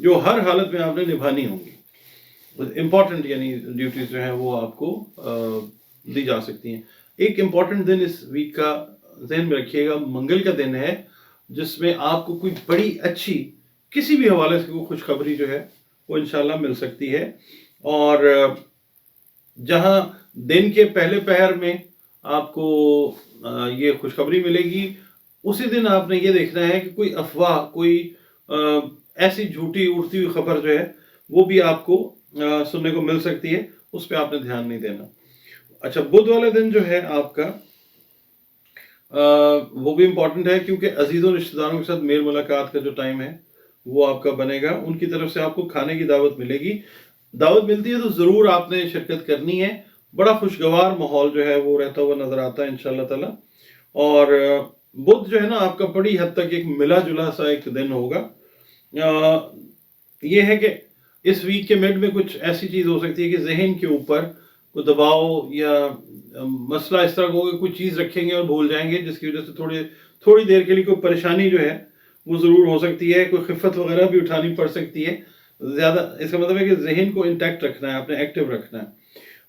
جو ہر حالت میں آپ نے نبھانی ہوں گی. امپورٹنٹ یعنی ڈیوٹیز جو ہیں وہ آپ کو دی جا سکتی ہیں. ایک امپورٹنٹ دن اس ویک کا ذہن میں رکھیے گا، منگل کا دن ہے، جس میں آپ کو کوئی بڑی اچھی کسی بھی حوالے سے کوئی خوشخبری جو ہے وہ انشاءاللہ مل سکتی ہے. اور جہاں دن کے پہلے پہر میں آپ کو یہ خوشخبری ملے گی، اسی دن آپ نے یہ دیکھنا ہے کہ کوئی افواہ، کوئی ایسی جھوٹی اڑتی ہوئی خبر جو ہے وہ بھی آپ کو سننے کو مل سکتی ہے، اس پہ آپ نے دھیان نہیں دینا. اچھا، بدھ والا دن جو ہے آپ کا وہ بھی امپورٹنٹ ہے، کیونکہ عزیزوں رشتہ داروں کے ساتھ میل ملاقات کا جو ٹائم ہے وہ آپ کا بنے گا. ان کی طرف سے آپ کو کھانے کی دعوت ملے گی. دعوت ملتی ہے تو ضرور آپ نے شرکت کرنی ہے. بڑا خوشگوار ماحول جو ہے وہ رہتا ہوا نظر آتا ہے انشاءاللہ تعالی. اور بدھ جو ہے نا آپ کا بڑی حد تک ایک ملا جلا سا ایک دن ہوگا. یہ ہے کہ اس ویک کے مڈ میں کچھ ایسی چیز ہو سکتی ہے کہ ذہن کے اوپر کوئی دباؤ یا مسئلہ اس طرح کا ہوگا، کوئی چیز رکھیں گے اور بھول جائیں گے، جس کی وجہ سے تھوڑی دیر کے لیے کوئی پریشانی جو ہے وہ ضرور ہو سکتی ہے. کوئی خفت وغیرہ بھی اٹھانی پڑ سکتی ہے. زیادہ اس کا مطلب ہے کہ ذہن کو انٹیکٹ رکھنا ہے، آپ نے ایکٹیو رکھنا ہے.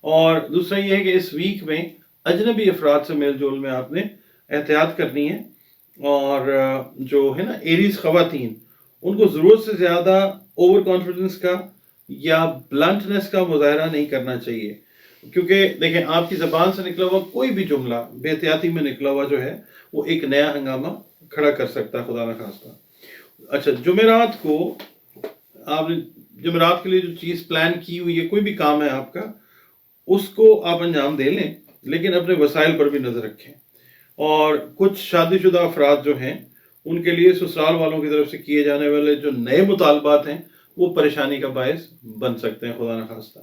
اور دوسرا یہ ہے کہ اس ویک میں اجنبی افراد سے میل جول میں آپ نے احتیاط کرنی ہے. اور جو ہے نا ایریز خواتین، ان کو ضرورت سے زیادہ اوور کانفیڈنس کا یا بلنٹنس کا مظاہرہ نہیں کرنا چاہیے. کیونکہ دیکھیں، آپ کی زبان سے نکلا ہوا کوئی بھی جملہ بے احتیاطی میں نکلا ہوا جو ہے وہ ایک نیا ہنگامہ کھڑا کر سکتا ہے، خدا نہ خواستہ. اچھا، جمعرات کو آپ نے جمعرات کے لیے جو چیز پلان کی ہوئی ہے، کوئی بھی کام ہے آپ کا، اس کو آپ انجام دے لیں، لیکن اپنے وسائل پر بھی نظر رکھیں. اور کچھ شادی شدہ افراد جو ہیں ان کے لیے سسرال والوں کی طرف سے کیے جانے والے جو نئے مطالبات ہیں وہ پریشانی کا باعث بن سکتے ہیں، خدا نہ خواستہ.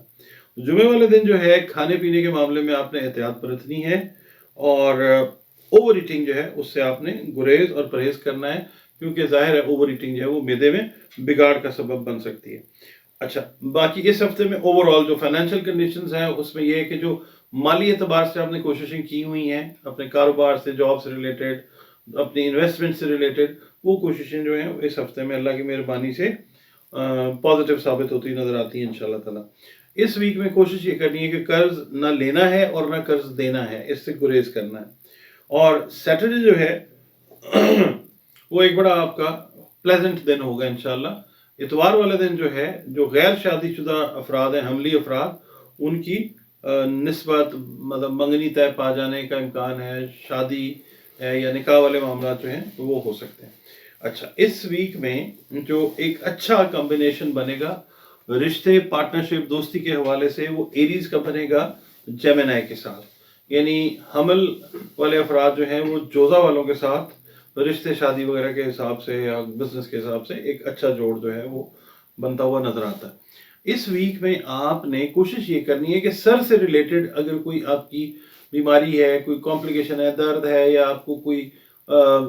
جمعے والے دن جو ہے کھانے پینے کے معاملے میں آپ نے احتیاط برتنی ہے، اور اوور ایٹنگ جو ہے اس سے آپ نے گریز اور پرہیز کرنا ہے، کیونکہ ظاہر ہے اوور ایٹنگ جو ہے وہ معدے میں بگاڑ کا سبب بن سکتی ہے. اچھا، باقی اس ہفتے میں اوور آل جو فائنینشیل کنڈیشنز ہیں اس میں یہ ہے کہ جو مالی اعتبار سے آپ نے کوششیں کی ہوئی ہیں، اپنے کاروبار سے، جاب سے ریلیٹڈ، اپنی انویسٹمنٹ سے ریلیٹڈ، وہ کوششیں جو ہیں اس ہفتے میں اللہ کی مہربانی سے پازیٹیو ثابت ہوتی نظر آتی ہیں انشاءاللہ تعالی. اس ویک میں کوشش یہ کرنی ہے کہ قرض نہ لینا ہے اور نہ قرض دینا ہے، اس سے گریز کرنا ہے. اور سیٹرڈے جو ہے وہ ایک بڑا آپ کا پلیزنٹ دن ہوگا انشاءاللہ. اتوار والا دن جو ہے، جو غیر شادی شدہ افراد ہیں، حملی افراد، ان کی نسبت مطلب منگنی طے پا جانے کا امکان ہے، شادی ہے یا نکاح والے معاملات جو ہیں وہ ہو سکتے ہیں. اچھا، اس ویک میں جو ایک اچھا کمبینیشن بنے گا رشتے، پارٹنرشپ، دوستی کے حوالے سے، وہ ایریز کا بنے گا جیمنائی کے ساتھ. یعنی حمل والے افراد جو ہیں وہ جوزہ والوں کے ساتھ رشتے، شادی وغیرہ کے حساب سے یا بزنس کے حساب سے ایک اچھا جوڑ جو ہے وہ بنتا ہوا نظر آتا ہے. اس ویک میں آپ نے کوشش یہ کرنی ہے کہ سر سے ریلیٹڈ اگر کوئی آپ کی بیماری ہے، کوئی کمپلیکیشن ہے، درد ہے، یا آپ کو کوئی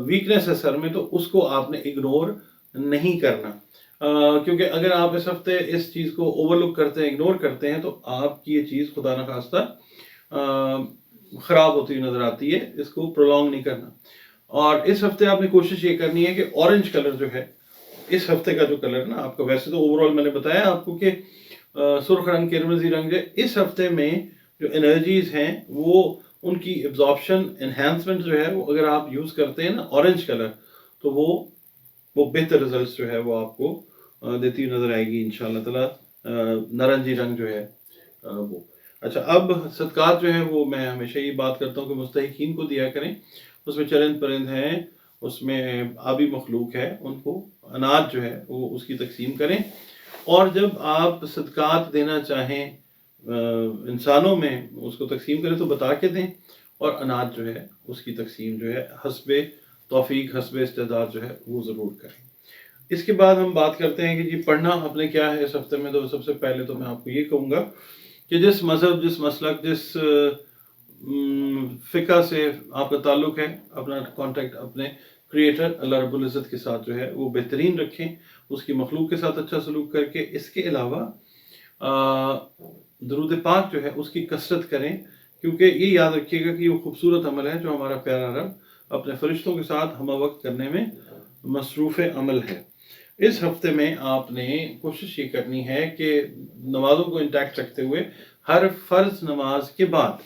ویکنس ہے سر میں، تو اس کو آپ نے اگنور نہیں کرنا. کیونکہ اگر آپ اس ہفتے اس چیز کو اوور لک کرتے ہیں، اگنور کرتے ہیں، تو آپ کی یہ چیز خدا نہ خواستہ خراب ہوتی ہوئی نظر آتی ہے. اس کو پرولونگ نہیں کرنا. اور اس ہفتے آپ نے کوشش یہ کرنی ہے کہ اورنج کلر جو ہے، اس ہفتے کا جو کلر نا آپ کا، ویسے تو اوور آل میں نے بتایا آپ کو کہ سرخ رنگ، قرمزی رنگ جو اس ہفتے میں جو انرجیز ہیں وہ ان کی ایبزارپشن، انہینسمنٹ جو ہے وہ اگر آپ یوز کرتے ہیں نا اورنج کلر، تو وہ بہتر رزلٹس جو ہے وہ آپ کو دیتی ہوئی نظر آئے گی انشاءاللہ تعالی. نارنجی رنگ جو ہے وہ. اچھا، اب صدقات جو ہیں وہ میں ہمیشہ یہ بات کرتا ہوں کہ مستحقین کو دیا کریں. اس میں چرند پرند ہیں، اس میں آبی مخلوق ہے، ان کو اناج جو ہے وہ اس کی تقسیم کریں. اور جب آپ صدقات دینا چاہیں انسانوں میں اس کو تقسیم کریں تو بتا کے دیں، اور اناج جو ہے اس کی تقسیم جو ہے حسب توفیق، حسب استعداد جو ہے وہ ضرور کریں. اس کے بعد ہم بات کرتے ہیں کہ جی پڑھنا اپنے کیا ہے اس ہفتے میں. تو سب سے پہلے تو میں آپ کو یہ کہوں گا کہ جس مذہب، جس مسلک، جس فقہ سے آپ کا تعلق ہے، اپنا کانٹیکٹ اپنے کریٹر اللہ رب العزت کے ساتھ جو ہے وہ بہترین رکھیں، اس کی مخلوق کے ساتھ اچھا سلوک کر کے. اس کے علاوہ درود پاک جو ہے اس کی کثرت کریں، کیونکہ یہ یاد رکھیے گا کہ یہ خوبصورت عمل ہے جو ہمارا پیارا رب اپنے فرشتوں کے ساتھ ہمہ وقت کرنے میں مصروف عمل ہے. اس ہفتے میں آپ نے کوشش یہ کرنی ہے کہ نمازوں کو انٹیکٹ رکھتے ہوئے ہر فرض نماز کے بعد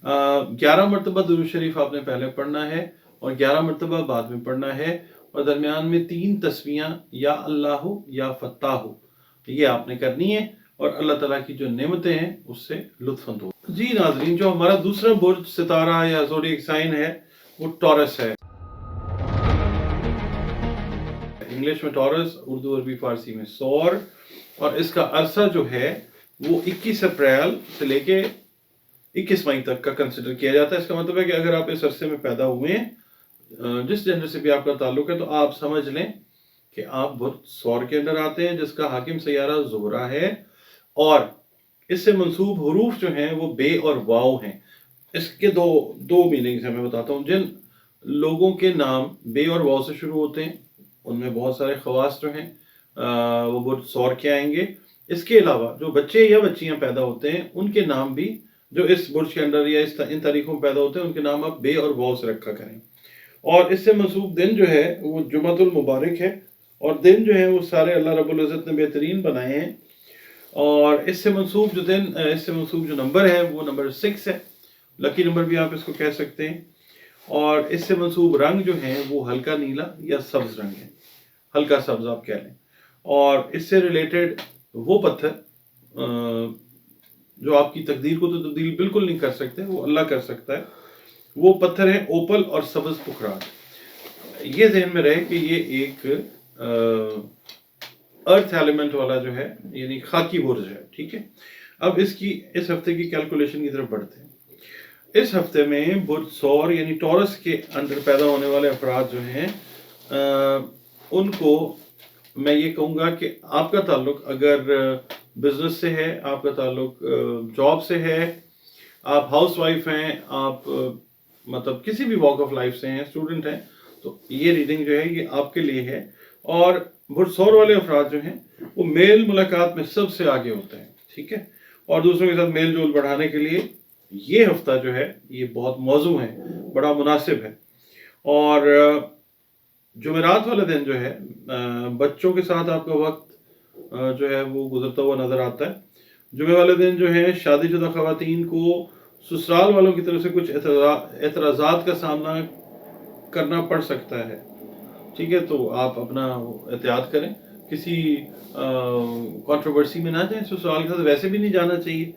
11 مرتبہ درود شریف آپ نے پہلے پڑھنا ہے اور 11 مرتبہ بعد میں پڑھنا ہے، اور درمیان میں 3 تسبیحاں یا اللہ یا فتح ہو یہ آپ نے کرنی ہے، اور اللہ تعالیٰ کی جو نعمتیں ہیں اس سے لطف اندوز۔ جی ناظرین، جو ہمارا دوسرا برج ستارہ یا زوڈیک سائن ہے وہ ٹورس ہے۔ انگلش میں ٹورس، اردو عربی فارسی میں سور، اور اس کا عرصہ جو ہے وہ 21 اپریل سے لے کے 21 مئی تک کا کنسیڈر کیا جاتا ہے۔ اس کا مطلب ہے کہ اگر آپ اس عرصے میں پیدا ہوئے ہیں، جس جنڈر سے بھی آپ کا تعلق ہے، تو آپ سمجھ لیں کہ آپ برج سور کے اندر آتے ہیں، جس کا حاکم سیارہ زہرہ ہے، اور اس سے منسوب حروف جو ہیں وہ بے اور واو ہیں۔ اس کے دو میننگز ہیں، میں بتاتا ہوں۔ جن لوگوں کے نام بے اور واو سے شروع ہوتے ہیں ان میں بہت سارے خواص جو ہیں وہ برج سور کے آئیں گے۔ اس کے علاوہ جو بچے یا بچیاں پیدا ہوتے ہیں ان کے نام بھی جو اس برج کے اندر یا ان تاریخوں میں پیدا ہوتے ہیں ان کے نام آپ بے اور واو سے رکھا کریں۔ اور اس سے منسوب دن جو ہے وہ جمعۃ المبارک ہے، اور دن جو ہے وہ سارے اللہ رب العزت نے بہترین بنائے ہیں، اور اس سے منسوب جو نمبر ہے وہ نمبر 6 ہے، لکی نمبر بھی آپ اس کو کہہ سکتے ہیں۔ اور اس سے منسوب رنگ جو ہیں وہ ہلکا نیلا یا سبز رنگ ہے، ہلکا سبز آپ کہہ لیں۔ اور اس سے ریلیٹڈ وہ پتھر جو آپ کی تقدیر کو تو تبدیل بالکل نہیں کر سکتے، وہ اللہ کر سکتا ہے، وہ پتھر ہیں اوپل اور سبز پکھراٹ۔ یہ ذہن میں رہے کہ یہ ایک ارتھ ایلیمنٹ والا جو ہے یعنی خاکی برج ہے، ٹھیک ہے۔ اب اس ہفتے کی کیلکولیشن کی طرف بڑھتے ہیں۔ اس ہفتے میں برج سور یعنی ٹورس کے اندر پیدا ہونے والے افراد جو ہیں ان کو میں یہ کہوں گا کہ آپ کا تعلق اگر بزنس سے ہے، آپ کا تعلق جاب سے ہے، آپ ہاؤس وائف ہیں، آپ مطلب کسی بھی واک آف لائف سے ہیں، اسٹوڈنٹ ہیں، تو یہ ریڈنگ جو ہے یہ آپ کے لیے ہے۔ اور برج سور والے افراد جو ہیں وہ میل ملاقات میں سب سے آگے ہوتے ہیں، ٹھیک ہے، اور دوسروں کے ساتھ میل جول بڑھانے کے لیے یہ ہفتہ جو ہے یہ بہت موزوں ہے، بڑا مناسب ہے۔ اور جمعرات والا دن جو ہے بچوں کے ساتھ آپ کا وقت جو ہے وہ گزرتا ہوا نظر آتا ہے۔ جمعے والے دن جو ہے شادی شدہ خواتین کو سسرال والوں کی طرف سے کچھ اعتراضات کا سامنا کرنا پڑ سکتا ہے، ٹھیک ہے، تو آپ اپنا احتیاط کریں، کسی کنٹروورسی میں نہ جائیں۔ سسرال کے ساتھ ویسے بھی نہیں جانا چاہیے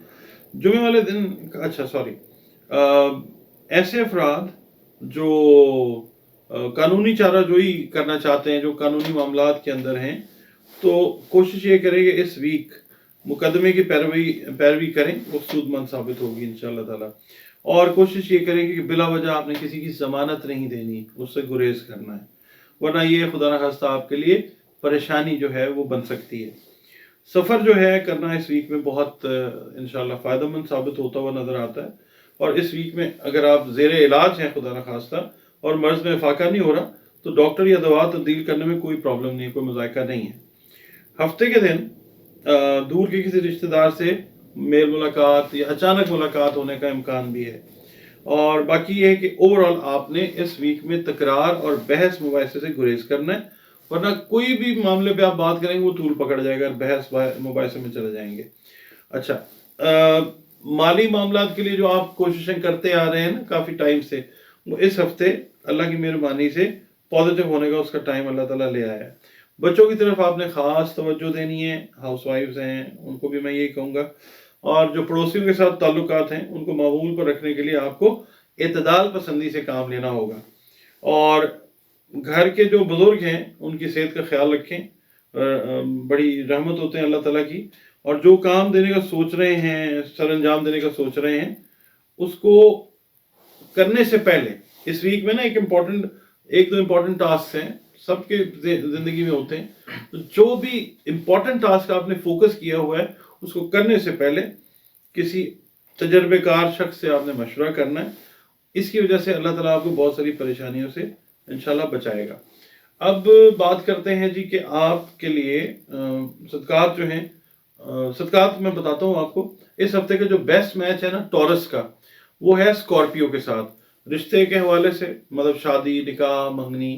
جمعے والے دن۔ ایسے افراد جو قانونی چارہ جوئی کرنا چاہتے ہیں، جو قانونی معاملات کے اندر ہیں، تو کوشش یہ کریں کہ اس ویک مقدمے کی پیروی کریں، وہ سود مند ثابت ہوگی انشاءاللہ تعالی۔ اور کوشش یہ کریں کہ بلا وجہ آپ نے کسی کی ضمانت نہیں دینی، اس سے گریز کرنا ہے، ورنہ یہ خدا نخواستہ آپ کے لیے پریشانی جو ہے وہ بن سکتی ہے۔ سفر جو ہے کرنا اس ویک میں بہت انشاءاللہ فائدہ مند ثابت ہوتا ہوا نظر آتا ہے، اور اس ویک میں اگر آپ زیر علاج ہیں خدا نخواستہ اور مرض میں افاقہ نہیں ہو رہا تو ڈاکٹر یا دوا تبدیل کرنے میں کوئی پرابلم نہیں، کوئی مذائقہ نہیں ہے۔ ہفتے کے دن دور کے کسی رشتہ دار سے میل ملاقات یا اچانک ملاقات ہونے کا امکان بھی ہے۔ اور باقی یہ ہے کہ اوورآل آپ نے اس ویک میں تکرار اور بحث مباحثے سے گریز کرنا ہے، ورنہ کوئی بھی معاملے پہ آپ بات کریں گے وہ طول پکڑ جائے گا، بحث مباحثے میں چلے جائیں گے۔ اچھا، مالی معاملات کے لیے جو آپ کوششیں کرتے آ رہے ہیں نا کافی ٹائم سے، وہ اس ہفتے اللہ کی مہربانی سے پازیٹیو ہونے کا اس کا ٹائم اللہ تعالیٰ لے آیا ہے۔ بچوں کی طرف آپ نے خاص توجہ دینی ہے، ہاؤس وائفز ہیں ان کو بھی میں یہی کہوں گا، اور جو پڑوسیوں کے ساتھ تعلقات ہیں ان کو معمول پر رکھنے کے لیے آپ کو اعتدال پسندی سے کام لینا ہوگا۔ اور گھر کے جو بزرگ ہیں ان کی صحت کا خیال رکھیں، بڑی رحمت ہوتے ہیں اللہ تعالیٰ کی، اور جو کام دینے کا سوچ رہے ہیں، سر انجام دینے کا سوچ رہے ہیں، اس کو کرنے سے پہلے اس ویک میں نا ایک دو امپورٹنٹ ٹاسک ہیں، سب کے زندگی میں ہوتے ہیں، تو جو بھی امپورٹنٹ ٹاسک آپ نے فوکس کیا ہوا ہے اس کو کرنے سے پہلے کسی تجربے کار شخص سے آپ نے مشورہ کرنا ہے۔ اس کی وجہ سے اللہ تعالیٰ آپ کو بہت ساری پریشانیوں سے انشاءاللہ بچائے گا۔ اب بات کرتے ہیں جی کہ آپ کے لیے صدقات جو ہیں، صدقات میں بتاتا ہوں آپ کو۔ اس ہفتے کا جو بیسٹ میچ ہے نا ٹورس کا، وہ ہے اسکارپیو کے ساتھ، رشتے کے حوالے سے، مطلب شادی، نکاح، منگنی،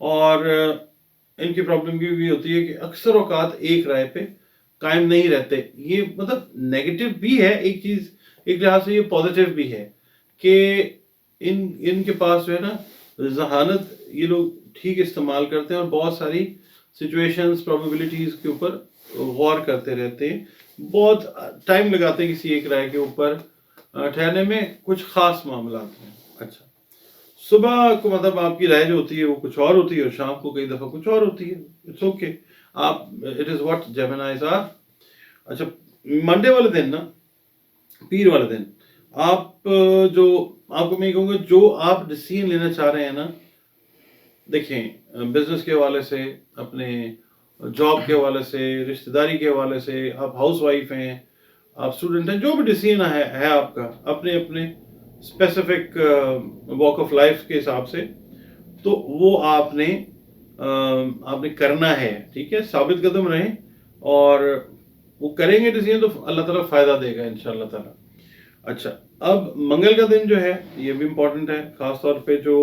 اور ان کی پرابلم بھی ہوتی ہے کہ اکثر اوقات ایک رائے پہ قائم نہیں رہتے. یہ مطلب نیگیٹو بھی ہے ایک چیز، ایک لحاظ سے یہ پازیٹیو بھی ہے کہ ان کے پاس جو ہے نا ذہانت یہ لوگ ٹھیک استعمال کرتے ہیں اور بہت ساری سچویشنز پروبیبلٹیز کے اوپر غور کرتے رہتے ہیں، بہت ٹائم لگاتے ہیں کسی ایک رائے کے اوپر ٹھہرنے میں کچھ خاص معاملات ہیں. اچھا، صبح کو مطلب آپ کی رائے جو ہوتی ہے وہ کچھ اور ہوتی ہے اور شام کو کئی دفعہ کچھ اور ہوتی ہے. اٹس اوکے، آپ اٹ از واٹ جیمنائیز آر. اچھا، منڈے والے دن نا، پیر والے دن آپ جو آپ کو میں کہوں گا جو آپ ڈیسیژن لینا چاہ رہے ہیں نا، دیکھیں بزنس کے حوالے سے، اپنے جاب کے حوالے سے، رشتہ داری کے حوالے سے، آپ ہاؤس وائف ہیں، آپ اسٹوڈنٹ ہیں، جو بھی ڈیسیژن ہے آپ کا اپنے اپنے اسپیسیفک واک آف لائف کے حساب سے، تو وہ آپ نے کرنا ہے. ٹھیک ہے، ثابت قدم رہیں اور وہ کریں گے ڈیسیژن تو اللہ تعالیٰ فائدہ دے گا انشاءاللہ تعالیٰ. اچھا، اب منگل کا دن جو ہے یہ بھی امپورٹنٹ ہے، خاص طور پہ جو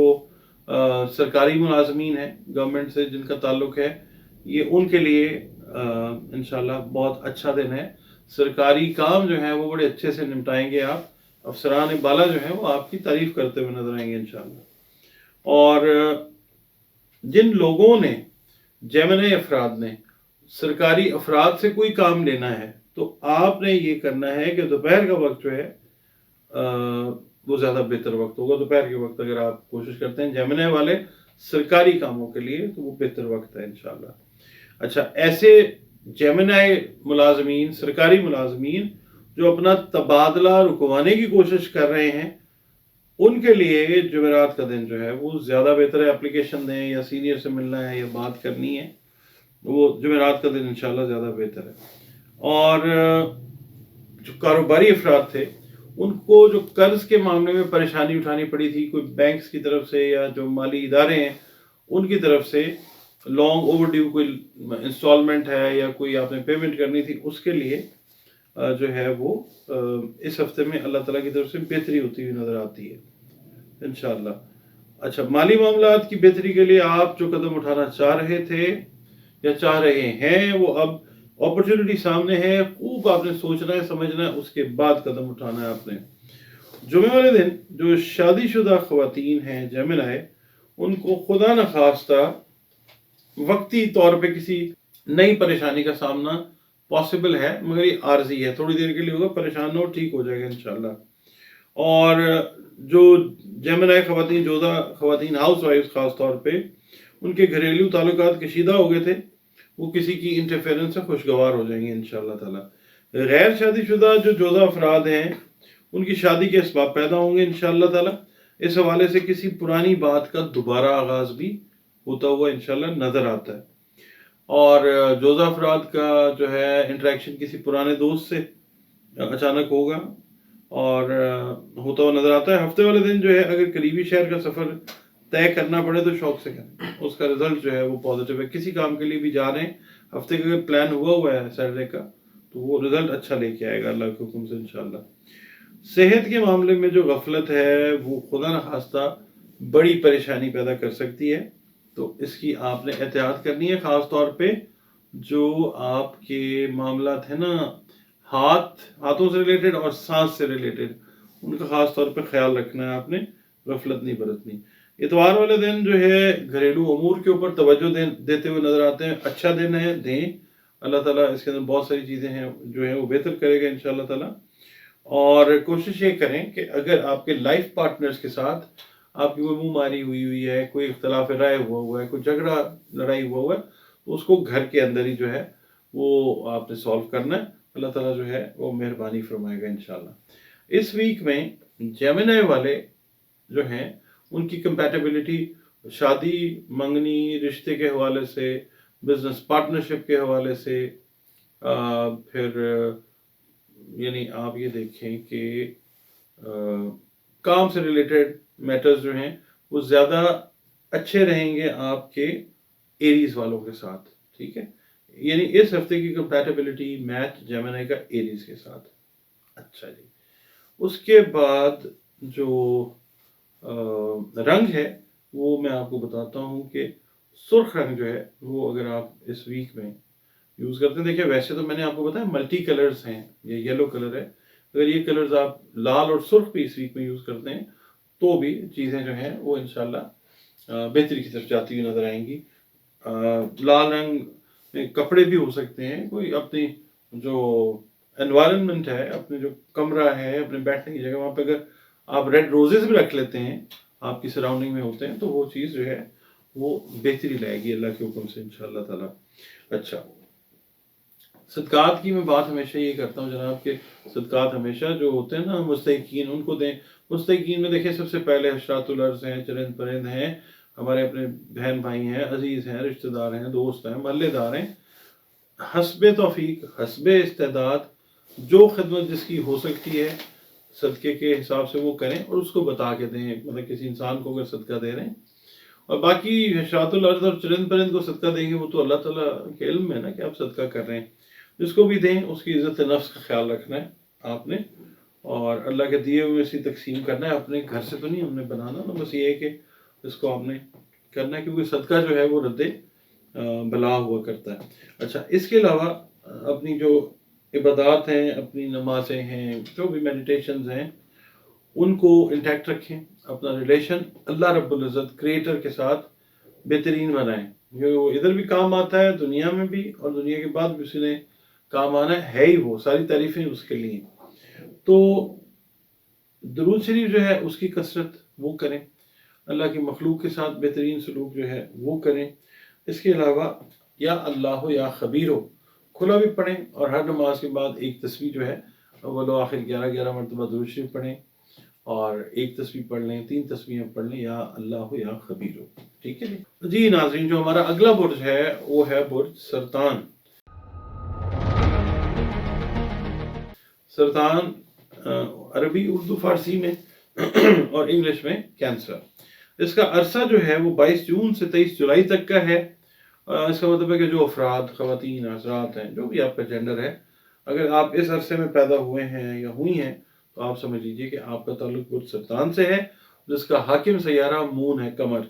سرکاری ملازمین ہیں گورنمنٹ سے جن کا تعلق ہے، یہ ان کے لیے انشاءاللہ بہت اچھا دن ہے. سرکاری کام جو ہے وہ بڑے اچھے سے نمٹائیں گے آپ، افسران بالا جو ہیں وہ آپ کی تعریف کرتے ہوئے نظر آئیں گے انشاءاللہ. اور جن لوگوں نے جیمنائی افراد نے سرکاری افراد سے کوئی کام لینا ہے تو آپ نے یہ کرنا ہے کہ دوپہر کا وقت جو ہے وہ زیادہ بہتر وقت ہوگا. دوپہر کے وقت اگر آپ کوشش کرتے ہیں جیمنائی والے سرکاری کاموں کے لیے تو وہ بہتر وقت ہے انشاءاللہ. اچھا، ایسے جیمنائی ملازمین، سرکاری ملازمین جو اپنا تبادلہ رکوانے کی کوشش کر رہے ہیں، ان کے لیے جمعرات کا دن جو ہے وہ زیادہ بہتر ہے. اپلیکیشن دیں یا سینئر سے ملنا ہے یا بات کرنی ہے، وہ جمعرات کا دن انشاءاللہ زیادہ بہتر ہے. اور جو کاروباری افراد تھے ان کو جو قرض کے معاملے میں پریشانی اٹھانی پڑی تھی، کوئی بینکس کی طرف سے یا جو مالی ادارے ہیں ان کی طرف سے لانگ اوور ڈیو کوئی انسٹالمنٹ ہے یا کوئی آپ نے پیمنٹ کرنی تھی، اس کے لیے جو ہے وہ اس ہفتے میں اللہ تعالیٰ کی طرف سے بہتری ہوتی ہوئی نظر آتی ہے انشاءاللہ. اچھا، مالی معاملات کی بہتری کے لیے آپ جو قدم اٹھانا چاہ رہے تھے یا چاہ رہے ہیں، وہ اب اپرچونٹی سامنے ہے، خوب آپ نے سوچنا ہے، سمجھنا ہے، اس کے بعد قدم اٹھانا ہے آپ نے. جمعے والے دن جو شادی شدہ خواتین ہیں جیمنائی، ان کو خدا نخواستہ وقتی طور پہ کسی نئی پریشانی کا سامنا پاسبل ہے، مگر یہ عارضی ہے، تھوڑی دیر کے لیے ہوگا، پریشان نہ ہو، ٹھیک ہو جائے گا انشاءاللہ. اور جو جیمنائی خواتین، جوزہ خواتین، ہاؤس وائف خاص طور پہ ان کے گھریلو تعلقات کشیدہ ہو گئے تھے، وہ کسی کی انٹرفیرنس سے خوشگوار ہو جائیں گے انشاءاللہ تعالیٰ. غیر شادی شدہ جو جوزہ افراد ہیں ان کی شادی کے اسباب پیدا ہوں گے انشاءاللہ تعالیٰ. اس حوالے سے کسی پرانی بات کا دوبارہ آغاز بھی ہوتا ہوا انشاءاللہ نظر آتا ہے. اور جوزہ افراد کا جو ہے انٹریکشن کسی پرانے دوست سے اچانک ہوگا اور ہوتا ہوا نظر آتا ہے. ہفتے والے دن جو ہے اگر قریبی شہر کا سفر طے کرنا پڑے تو شوق سے کریں، اس کا رزلٹ جو ہے وہ پازیٹیو ہے. کسی کام کے لیے بھی جا رہے ہیں، ہفتے کا اگر پلان ہوا ہے سیٹرڈے کا تو وہ رزلٹ اچھا لے کے آئے گا اللہ کے حکم سے انشاءاللہ. صحت کے معاملے میں جو غفلت ہے وہ خدا نخواستہ بڑی پریشانی پیدا کر سکتی ہے، تو اس کی آپ نے احتیاط کرنی ہے. خاص طور پہ جو آپ کے معاملات ہیں نا ہاتھوں سے ریلیٹڈ اور سانس سے ریلیٹڈ، ان کا خاص طور پہ خیال رکھنا ہے آپ نے، غفلت نہیں برتنی. اتوار والے دن جو ہے گھریلو امور کے اوپر توجہ دیتے ہوئے نظر آتے ہیں. اچھا دن ہے، دیں، اللہ تعالیٰ اس کے اندر بہت ساری چیزیں ہیں جو ہیں وہ بہتر کرے گا انشاءاللہ تعالیٰ. اور کوشش یہ کریں کہ اگر آپ کے لائف پارٹنرز کے ساتھ آپ کی کوئی منہ ماری ہوئی ہے، کوئی اختلاف رائے ہوا ہے، کوئی جھگڑا لڑائی ہوا ہے، تو اس کو گھر کے اندر ہی جو ہے وہ آپ نے سالو کرنا ہے. اللہ تعالیٰ جو ہے وہ مہربانی فرمائے گا انشاءاللہ. اس ویک میں جیمنائی والے جو ہیں ان کی کمپیٹیبلٹی شادی منگنی رشتے کے حوالے سے، بزنس پارٹنرشپ کے حوالے سے، پھر یعنی آپ یہ دیکھیں کہ کام سے ریلیٹڈ میٹرز جو ہیں وہ زیادہ اچھے رہیں گے آپ کے ایریز والوں کے ساتھ. ٹھیک ہے، یعنی اس ہفتے کی کمپیٹیبلٹی میچ جیمنائی کا ایریز کے ساتھ. اچھا جی، اس کے بعد جو رنگ ہے وہ میں آپ کو بتاتا ہوں کہ سرخ رنگ جو ہے وہ اگر آپ اس ویک میں یوز کرتے ہیں، دیکھیں ویسے تو میں نے آپ کو بتایا ملٹی کلرز ہیں، یہ یلو کلر ہے، اگر یہ کلرز آپ لال اور سرخ بھی اس ویک میں یوز کرتے ہیں تو بھی چیزیں جو ہیں وہ انشاءاللہ بہتری کی طرف جاتی ہوئی نظر آئیں گی۔ لال رنگ میں کپڑے بھی ہو سکتے ہیں، کوئی اپنی جو انوائرمنٹ ہے، اپنے جو کمرہ ہے، اپنے بیٹھنے کی جگہ، وہاں پہ اگر آپ ریڈ روزز بھی رکھ لیتے ہیں، آپ کی سراؤنڈنگ میں ہوتے ہیں، تو وہ چیز جو ہے وہ بہتری لائے گی اللہ کے حکم سے انشاءاللہ تعالیٰ۔ اچھا، صدقات کی میں بات ہمیشہ یہ کرتا ہوں جناب کہ صدقات ہمیشہ جو ہوتے ہیں نا مستحقین ان کو دیں۔ مستحقین میں دیکھیں سب سے پہلے حشرات الارض ہیں، چرند پرند ہیں، ہمارے اپنے بہن بھائی ہیں، عزیز ہیں، رشتہ دار ہیں، دوست ہیں، محلے دار ہیں، حسب توفیق، حسب استعداد جو خدمت جس کی ہو سکتی ہے صدقے کے حساب سے وہ کریں اور اس کو بتا کے دیں، مطلب کسی انسان کو اگر صدقہ دے رہے ہیں، اور باقی حشرات الارض اور چرند پرند کو صدقہ دیں گے وہ تو اللہ تعالیٰ کے علم میں نا کہ آپ صدقہ کر رہے ہیں، جس کو بھی دیں اس کی عزت نفس کا خیال رکھنا ہے آپ نے، اور اللہ کے دیے ہوئے سے تقسیم کرنا ہے، اپنے گھر سے تو نہیں ہم نے بنانا نا، بس یہ ہے کہ اس کو آپ نے کرنا ہے، کیونکہ صدقہ جو ہے وہ رد بلا ہوا کرتا ہے۔ اچھا، اس کے علاوہ اپنی جو عبادات ہیں، اپنی نمازیں ہیں، جو بھی میڈیٹیشنز ہیں، ان کو انٹیکٹ رکھیں، اپنا ریلیشن اللہ رب العزت کریٹر کے ساتھ بہترین بنائیں، جو ادھر بھی کام آتا ہے دنیا میں بھی اور دنیا کے بعد بھی اس نے کام آنا ہے ہی، وہ ساری تعریفیں اس کے لیے۔ تو درود شریف جو ہے اس کی کثرت وہ کریں، اللہ کی مخلوق کے ساتھ بہترین سلوک جو ہے وہ کریں۔ اس کے علاوہ یا اللہ ہو یا خبیر ہو کھلا بھی پڑھیں، اور ہر نماز کے بعد ایک تسبیح جو ہے اول و آخر 11 مرتبہ درود شریف پڑھیں، اور ایک تسبیح پڑھ لیں، 3 تسبیحیں پڑھ لیں، یا اللہ ہو یا خبیر ہو، ٹھیک ہے جی ناظرین، جو ہمارا اگلا برج ہے وہ ہے برج سرطان۔ سرطان عربی، اردو، فارسی میں اور انگلش میں کینسر۔ اس کا عرصہ جو ہے وہ 22 جون سے 23 جولائی تک کا ہے۔ اس کا مطلب ہے کہ جو افراد، خواتین، حضرات ہیں، جو بھی آپ کا جینڈر ہے، اگر آپ اس عرصے میں پیدا ہوئے ہیں یا ہوئی ہیں تو آپ سمجھ لیجئے کہ آپ کا تعلق برج سرطان سے ہے، جس کا حاکم سیارہ مون ہے، قمر،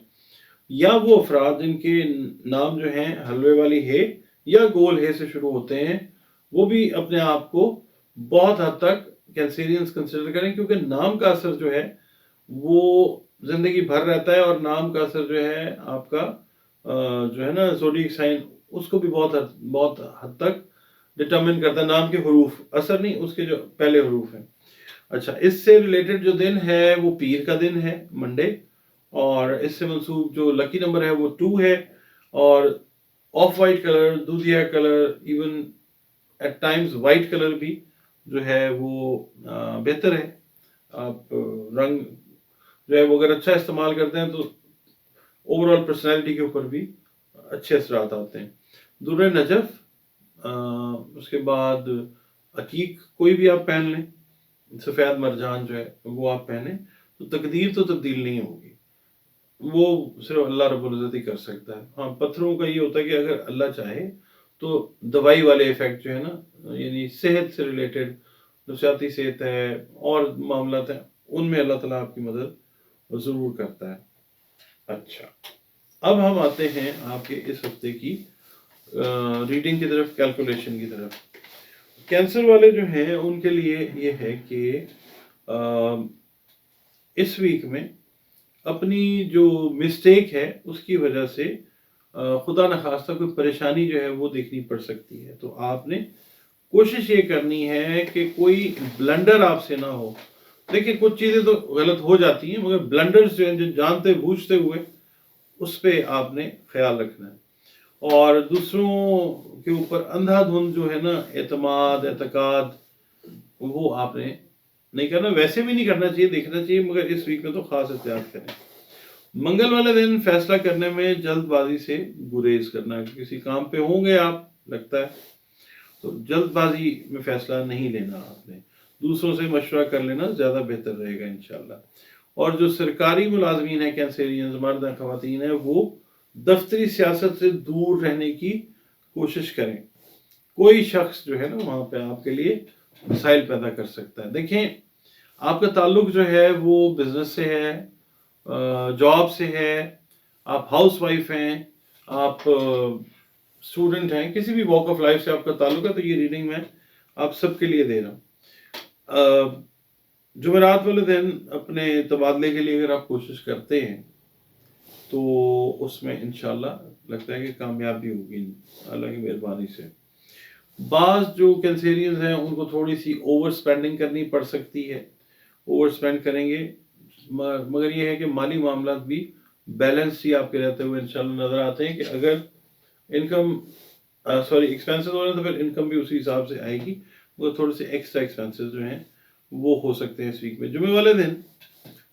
یا وہ افراد جن کے نام جو ہیں حلوے والی ہے یا گول ہے سے شروع ہوتے ہیں، وہ بھی اپنے آپ کو بہت حد تک کینسیرینز کنسیڈر کریں، کیونکہ نام کا اثر جو ہے وہ زندگی بھر رہتا ہے، اور نام کا اثر جو ہے آپ کا جو ہے نا زوڈیک سائن، اس کو بھی بہت حد تک ڈٹرمن کرتا ہے، نام کے حروف، اثر نہیں، اس کے جو پہلے حروف ہیں۔ اچھا، اس سے ریلیٹڈ جو دن ہے وہ پیر کا دن ہے، منڈے، اور اس سے منسوب جو لکی نمبر ہے وہ 2 ہے، اور آف وائٹ کلر، دودھیا colour, even at times white colour بھی جو ہے وہ بہتر ہے۔ آپ رنگ جو ہے وہ اگر اچھا استعمال کرتے ہیں تو اوور آل پرسنالٹی کے اوپر بھی اچھے اثرات آتے ہیں۔ درہ نجف، اس کے بعد عقیق کوئی بھی آپ پہن لیں، سفید مرجان جو ہے وہ آپ پہنیں، تو تقدیر تو تبدیل نہیں ہوگی، وہ صرف اللہ رب العزت ہی کر سکتا ہے۔ ہاں، پتھروں کا یہ ہوتا ہے کہ اگر اللہ چاہے تو دوائی والے ایفیکٹ جو ہے نا، یعنی صحت سے ریلیٹڈ نفسیاتی صحت ہے اور معاملات ہیں، ان میں اللہ تعالیٰ آپ کی مدد ضرور کرتا ہے۔ اچھا، اب ہم آتے ہیں آپ کے اس ہفتے کی ریڈنگ کی طرف، کیلکولیشن کی طرف۔ کینسر والے جو ہیں ان کے لیے یہ ہے کہ اس ویک میں اپنی جو مسٹیک ہے اس کی وجہ سے خدا نخواستہ کوئی پریشانی جو ہے وہ دیکھنی پڑ سکتی ہے، تو آپ نے کوشش یہ کرنی ہے کہ کوئی بلنڈر آپ سے نہ ہو۔ دیکھیں کچھ چیزیں تو غلط ہو جاتی ہیں، مگر بلنڈرز جو ہیں جو جانتے بوجھتے ہوئے، اس پہ آپ نے خیال رکھنا ہے، اور دوسروں کے اوپر اندھا دھند جو ہے نا اعتماد، اعتقاد، وہ آپ نے نہیں کرنا، ویسے بھی نہیں کرنا چاہیے، دیکھنا چاہیے، مگر اس ویک میں تو خاص احتیاط کریں۔ منگل والے دن فیصلہ کرنے میں جلد بازی سے گریز کرنا، کسی کام پہ ہوں گے آپ لگتا ہے تو جلد بازی میں فیصلہ نہیں لینا، آپ نے دوسروں سے مشورہ کر لینا زیادہ بہتر رہے گا انشاءاللہ۔ اور جو سرکاری ملازمین ہیں، کینسیرینز، مرد ہیں، خواتین ہیں، وہ دفتری سیاست سے دور رہنے کی کوشش کریں، کوئی شخص جو ہے نا وہاں پہ آپ کے لیے مسائل پیدا کر سکتا ہے۔ دیکھیں آپ کا تعلق جو ہے وہ بزنس سے ہے، جاب سے ہے، آپ ہاؤس وائف ہیں، آپ اسٹوڈنٹ ہیں, کسی بھی واک آف لائف سے آپ کا تعلق ہے, تو یہ ریڈنگ میں آپ سب کے لیے دے رہا ہوں. جمعرات والے دن اپنے تبادلے کے لیے اگر آپ کوشش کرتے ہیں تو اس میں انشاءاللہ لگتا ہے کہ کامیابی ہوگی اللہ کی مہربانی سے. بعض جو کینسیرینز ہیں ان کو تھوڑی سی اوور سپینڈنگ کرنی پڑ سکتی ہے, اوور سپینڈ کریں گے, مگر یہ ہے کہ مالی معاملات بھی بیلنس ہی آپ کے رہتے ہوئے انشاءاللہ نظر آتے ہیں کہ اگر انکم ایکسپینسز ہو رہے ہیں تو پھر انکم بھی اسی حساب سے آئے گی, مگر تھوڑے سے ایکسٹرا ایکسپینسز جو ہیں وہ ہو سکتے ہیں اس ویک میں. جمعے والے دن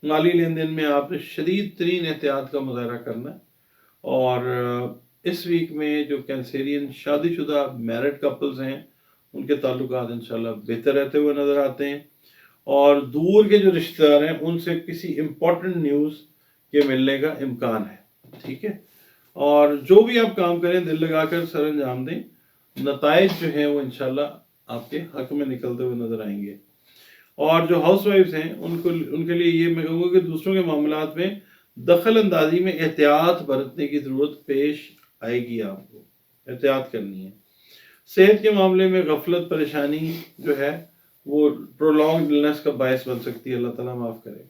مالی لین دین میں آپ نے شدید ترین احتیاط کا مظاہرہ کرنا ہے, اور اس ویک میں جو کینسیرین شادی شدہ میرڈ کپلز ہیں ان کے تعلقات انشاءاللہ بہتر رہتے ہوئے نظر آتے ہیں, اور دور کے جو رشتہ دار ہیں ان سے کسی امپورٹنٹ نیوز کے ملنے کا امکان ہے. ٹھیک ہے, اور جو بھی آپ کام کریں دل لگا کر سر انجام دیں, نتائج جو ہیں وہ انشاءاللہ آپ کے حق میں نکلتے ہوئے نظر آئیں گے. اور جو ہاؤس وائفز ہیں ان کے لیے یہ میں کہوں گا کہ دوسروں کے معاملات میں دخل اندازی میں احتیاط برتنے کی ضرورت پیش آئے گی, آپ کو احتیاط کرنی ہے. صحت کے معاملے میں غفلت پریشانی جو ہے وہ پرولونگ النس کا باعث بن سکتی ہے, اللہ تعالیٰ معاف کرے.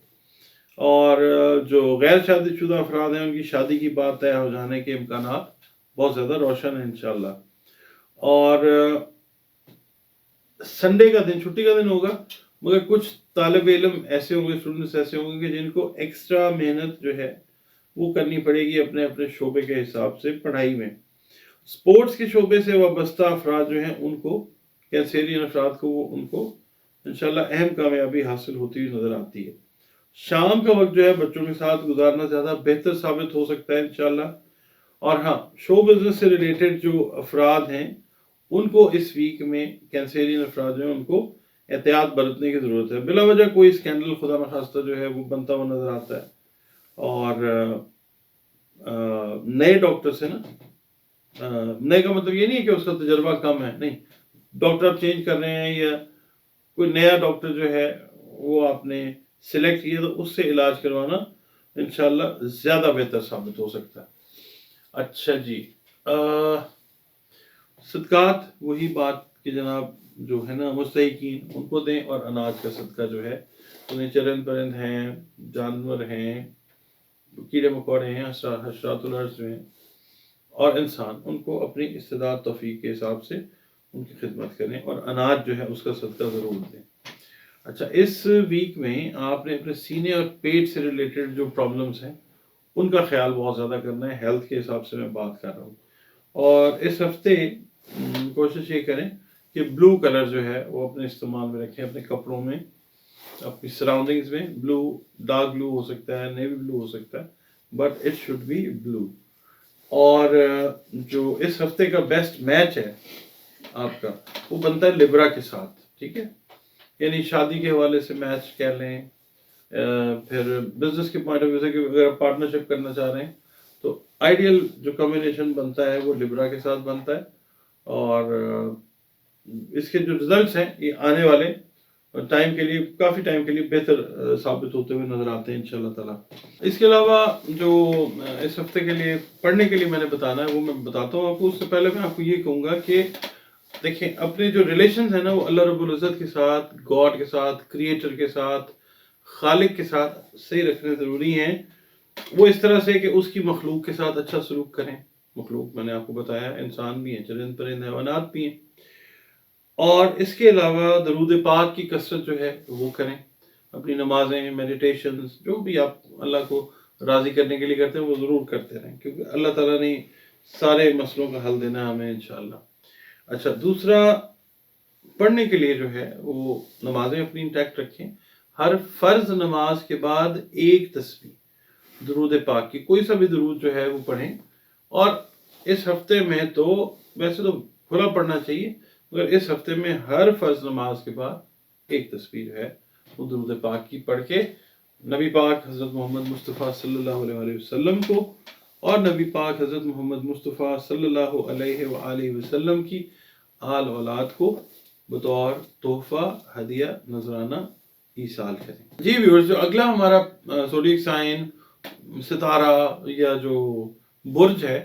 اور جو غیر شادی شدہ افراد ہیں ان کی شادی کی بات طے ہو جانے کے امکانات بہت زیادہ روشن ہیں انشاءاللہ. اور سنڈے کا دن چھٹی کا دن ہوگا, مگر کچھ طالب علم ایسے ہوں گے, اسٹوڈنٹس ایسے ہوں گے کہ جن کو ایکسٹرا محنت جو ہے وہ کرنی پڑے گی اپنے اپنے شعبے کے حساب سے پڑھائی میں. سپورٹس کے شعبے سے وابستہ افراد جو ہیں ان کو کینسیرین افراد کو ان کو انشاءاللہ اہم کامیابی حاصل ہوتی ہوئی نظر آتی ہے. شام کا وقت جو ہے بچوں کے ساتھ گزارنا زیادہ بہتر ثابت ہو سکتا ہے انشاءاللہ. اور ہاں, شو بزنس سے ریلیٹڈ جو افراد ہیں ان کو اس ویک میں کینسیرین افراد جو ہیں ان کو احتیاط برتنے کی ضرورت ہے. بلا وجہ کوئی اسکینڈل خدا نخواستہ جو ہے وہ بنتا ہوا نظر آتا ہے, اور نئے ڈاکٹر سے نا, نئے کا مطلب یہ نہیں ہے کہ اس کا تجربہ کم ہے, نہیں, ڈاکٹر آپ چینج کر رہے ہیں یا کوئی نیا ڈاکٹر جو ہے وہ آپ نے سلیکٹ کیا تو اس سے علاج کروانا انشاءاللہ زیادہ بہتر ثابت ہو سکتا ہے. اچھا جی, صدقات وہی بات کہ جناب جو ہے نا مستحقین ان کو دیں, اور اناج کا صدقہ جو ہے انہیں چرند پرند ہیں, جانور ہیں, کیڑے مکوڑے ہیں, حشرات الارض جو ہیں, اور انسان, ان کو اپنی استطاعت توفیق کے حساب سے ان کی خدمت کریں, اور اناج جو ہے اس کا صدقہ ضرور دیں. اچھا, اس ویک میں آپ نے اپنے سینے اور پیٹ سے ریلیٹڈ جو پرابلمس ہیں ان کا خیال بہت زیادہ کرنا ہے, ہیلتھ کے حساب سے میں بات کر رہا ہوں. اور اس ہفتے کوشش یہ کریں کہ بلو کلر جو ہے وہ اپنے استعمال میں رکھیں, اپنے کپڑوں میں, اپنی سراؤنڈنگز میں. بلو ڈارک بلو ہو سکتا ہے, نیوی بلو ہو سکتا ہے, but it should be blue. اور جو اس ہفتے کا بیسٹ میچ ہے آپ کا وہ بنتا ہے لبرا کے ساتھ. ٹھیک ہے, یعنی شادی کے حوالے سے میچ کہہ لیں, پھر بزنس کے پوائنٹ آف ویو سے کہ اگر آپ پارٹنرشپ کرنا چاہ رہے ہیں تو آئیڈیل جو کمبینیشن بنتا ہے وہ لبرا کے ساتھ بنتا ہے. اور اس کے جو رزلٹس ہیں یہ آنے والے ٹائم کے لیے, کافی ٹائم کے لیے بہتر ثابت ہوتے ہوئے نظر آتے ہیں انشاءاللہ تعالیٰ. اس کے علاوہ جو اس ہفتے کے لیے پڑھنے کے لیے میں نے بتانا ہے وہ میں بتاتا ہوں آپ کو. اس سے پہلے میں آپ کو یہ کہوں گا کہ دیکھیں, اپنے جو ریلیشنز ہیں نا وہ اللہ رب العزت کے ساتھ, گاڈ کے ساتھ, کریٹر کے ساتھ, خالق کے ساتھ صحیح رکھنے ضروری ہیں. وہ اس طرح سے کہ اس کی مخلوق کے ساتھ اچھا سلوک کریں. مخلوق میں نے آپ کو بتایا انسان بھی ہیں, چرند پرند حیوانات بھی ہیں. اور اس کے علاوہ درود پاک کی کثرت جو ہے وہ کریں. اپنی نمازیں, میڈیٹیشنز, جو بھی آپ اللہ کو راضی کرنے کے لیے کرتے ہیں وہ ضرور کرتے رہیں, کیونکہ اللہ تعالیٰ نے سارے مسئلوں کا حل دینا ہے ہمیں انشاءاللہ. اچھا, دوسرا پڑھنے کے لیے جو ہے وہ نمازیں اپنی انٹیکٹ رکھیں. ہر فرض نماز کے بعد ایک تسبیح درود پاک کی, کوئی سا بھی درود جو ہے وہ پڑھیں. اور اس ہفتے میں تو ویسے تو کھلا پڑھنا چاہیے, مگر اس ہفتے میں ہر فرض نماز کے بعد ایک تسبیح جو ہے وہ درود پاک کی پڑھ کے نبی پاک حضرت محمد مصطفیٰ صلی اللہ علیہ وسلم کو اور نبی پاک حضرت محمد مصطفیٰ صلی اللہ علیہ وآلہ وسلم کی آل اولاد کو بطور تحفہ, ہدیہ, نذرانہ ایصال کریں. جی ویورز, جو اگلا ہمارا زوڈیک سائن, ستارہ یا جو برج ہے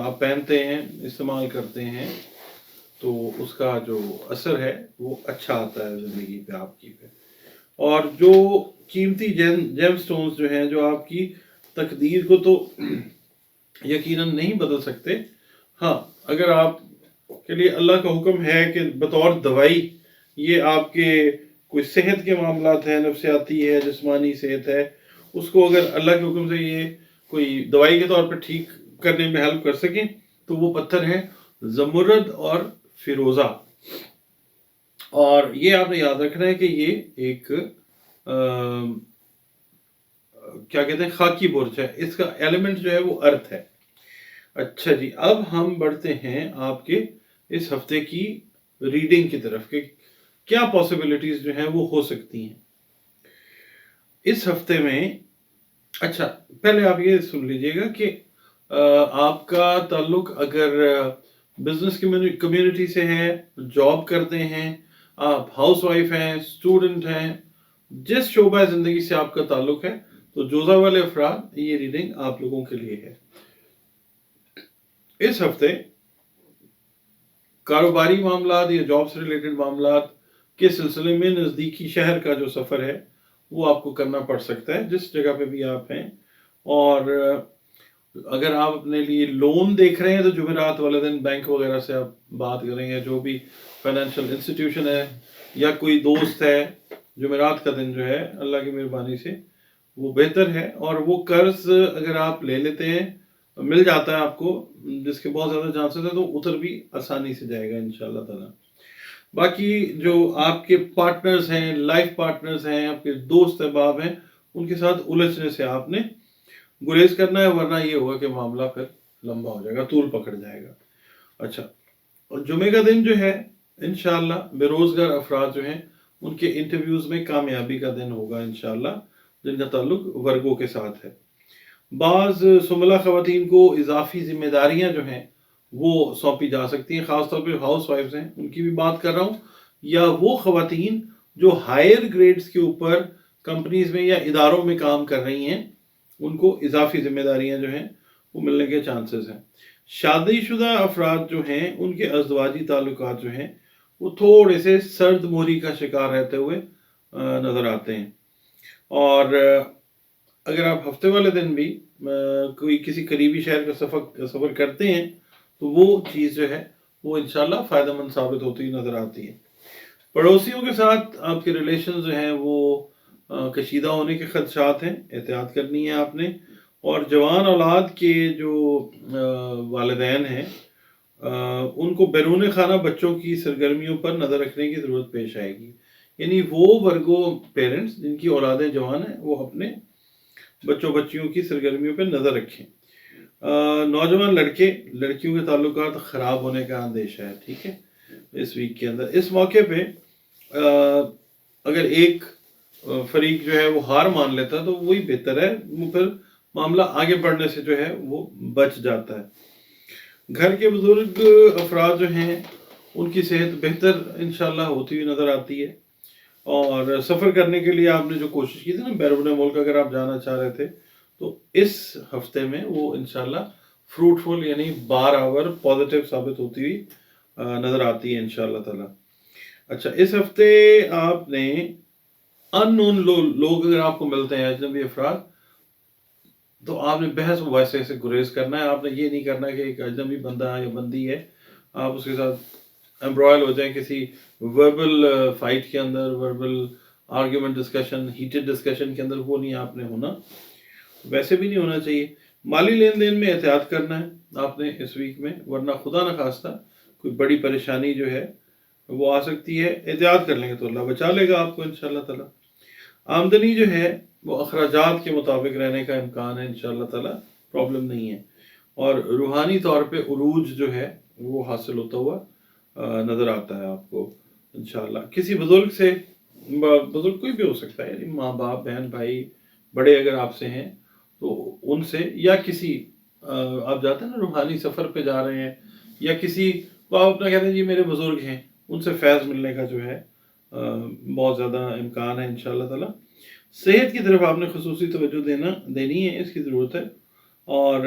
آپ پہنتے ہیں، استعمال کرتے ہیں، تو اس کا جو اثر ہے وہ اچھا آتا ہے زندگی پہ آپ کی پہ. اور جو قیمتی جیم سٹونز جو ہیں جو آپ کی تقدیر کو تو یقیناً نہیں بدل سکتے، ہاں اگر آپ کے لیے اللہ کا حکم ہے کہ بطور دوائی یہ آپ کے کوئی صحت کے معاملات ہیں، نفسیاتی ہے، جسمانی صحت ہے، اس کو اگر اللہ کے حکم سے یہ کوئی دوائی کے طور پر ٹھیک کرنے میں ہیلپ کر سکیں تو وہ پتھر ہیں زمرد اور فیروزہ. اور یہ آپ نے یاد رکھنا ہے کہ یہ ایک کیا کہتے ہیں خاکی برج ہے، اس کا ایلیمنٹ جو ہے وہ ارتھ ہے. اچھا جی، اب ہم بڑھتے ہیں آپ کے اس ہفتے کی ریڈنگ کی طرف کہ کیا پاسبلٹیز جو ہیں وہ ہو سکتی ہیں اس ہفتے میں. اچھا پہلے آپ یہ سن لیجئے گا کہ آپ کا تعلق اگر بزنس کمیونٹی سے ہے، جاب کرتے ہیں، آپ ہاؤس وائف ہیں، اسٹوڈنٹ ہیں، جس شعبہ زندگی سے آپ کا تعلق ہے، تو جوزہ والے افراد یہ ریڈنگ آپ لوگوں کے لیے ہے. اس ہفتے کاروباری معاملات یا جاب سے ریلیٹڈ معاملات کے سلسلے میں نزدیکی شہر کا جو سفر ہے وہ آپ کو کرنا پڑ سکتا ہے جس جگہ پہ بھی آپ ہیں. اور اگر آپ اپنے لیے لون دیکھ رہے ہیں تو جمعرات والے دن بینک وغیرہ سے آپ بات کریں گے، جو بھی فائنینشیل انسٹیٹیوشن ہے یا کوئی دوست ہے، جمعرات کا دن جو ہے اللہ کی مہربانی سے وہ بہتر ہے. اور وہ قرض اگر آپ لے لیتے ہیں مل جاتا ہے آپ کو، جس کے بہت زیادہ چانسز ہیں، تو اتر بھی آسانی سے جائے گا انشاءاللہ تعالی. باقی جو آپ کے پارٹنرز ہیں، لائف پارٹنرز ہیں، آپ کے دوست احباب ہیں، ان کے ساتھ الجھنے سے آپ نے گریز کرنا ہے، ورنہ یہ ہوگا کہ معاملہ پھر لمبا ہو جائے گا، طول پکڑ جائے گا. اچھا، اور جمعے کا دن جو ہے انشاءاللہ بے روزگار افراد جو ہیں ان کے انٹرویوز میں کامیابی کا دن ہوگا انشاءاللہ، جن کا تعلق ورگوں کے ساتھ ہے. بعض سنبلہ خواتین کو اضافی ذمہ داریاں جو ہیں وہ سونپی جا سکتی ہیں، خاص طور پہ ہاؤس وائفز ہیں ان کی بھی بات کر رہا ہوں، یا وہ خواتین جو ہائر گریڈز کے اوپر کمپنیز میں یا اداروں میں کام کر رہی ہیں، ان کو اضافی ذمہ داریاں جو ہیں وہ ملنے کے چانسز ہیں. شادی شدہ افراد جو ہیں ان کے ازدواجی تعلقات جو ہیں وہ تھوڑے سے سرد موری کا شکار رہتے ہوئے نظر آتے ہیں. اور اگر آپ ہفتے والے دن بھی کوئی کسی قریبی شہر کا سفر کرتے ہیں تو وہ چیز جو ہے وہ انشاءاللہ فائدہ مند ثابت ہوتی نظر آتی ہے. پڑوسیوں کے ساتھ آپ کے ریلیشنز جو ہیں وہ کشیدہ ہونے کے خدشات ہیں، احتیاط کرنی ہے آپ نے. اور جوان اولاد کے جو والدین ہیں ان کو بیرون خانہ بچوں کی سرگرمیوں پر نظر رکھنے کی ضرورت پیش آئے گی. یعنی وہ ورگو پیرنٹس جن کی اولادیں جوان ہیں وہ اپنے بچوں بچیوں کی سرگرمیوں پہ نظر رکھیں. نوجوان لڑکے لڑکیوں کے تعلقات خراب ہونے کا اندیشہ ہے، ٹھیک ہے، اس ویک کے اندر. اس موقع پہ اگر ایک فریق جو ہے وہ ہار مان لیتا تو وہی بہتر ہے، پھر معاملہ آگے بڑھنے سے جو ہے وہ بچ جاتا ہے. گھر کے بزرگ افراد جو ہیں ان کی صحت بہتر انشاءاللہ ہوتی ہوئی نظر آتی ہے. اور سفر کرنے کے لیے آپ نے جو کوشش کی تھی نا بیرون ملک اگر آپ جانا چاہ رہے تھے تو اس ہفتے میں وہ انشاءاللہ فروٹفل یعنی بار پازیٹیو ثابت ہوتی ہوئی نظر آتی ہے انشاءاللہ تعالی. اچھا، اس ہفتے آپ نے ان نون لوگ اگر آپ کو ملتے ہیں، اجنبی افراد، تو آپ نے بحث مباحثے سے گریز کرنا ہے. آپ نے یہ نہیں کرنا کہ ایک اجنبی بندہ یا بندی ہے آپ اس کے ساتھ امبرائل ہو جائیں کسی وربل فائٹ کے اندر، verbal argument discussion, heated discussion کے اندر. وہ نہیں آپ نے ہونا، ویسے بھی نہیں ہونا چاہیے. مالی لین دین میں احتیاط کرنا ہے آپ نے اس ویک میں، ورنہ خدا نخواستہ کوئی بڑی پریشانی جو ہے وہ آ سکتی ہے. احتیاط کر لیں گے تو اللہ بچا لے گا آپ کو انشاءاللہ تعالی. آمدنی جو ہے وہ اخراجات کے مطابق رہنے کا امکان ہے انشاءاللہ تعالی، پرابلم نہیں ہے. اور روحانی طور پہ عروج جو ہے وہ حاصل ہوتا ہوا نظر آتا ہے آپ کو انشاءاللہ. کسی بزرگ سے، بزرگ کوئی بھی ہو سکتا ہے، یعنی ماں باپ، بہن بھائی، بڑے اگر آپ سے ہیں تو ان سے، یا کسی آپ جاتے ہیں نا روحانی سفر پہ جا رہے ہیں، یا کسی کو آپ اپنا کہتے ہیں جی میرے بزرگ ہیں، ان سے فیض ملنے کا جو ہے بہت زیادہ امکان ہے انشاءاللہ تعالی. صحت کی طرف آپ نے خصوصی توجہ دینی ہے، اس کی ضرورت ہے. اور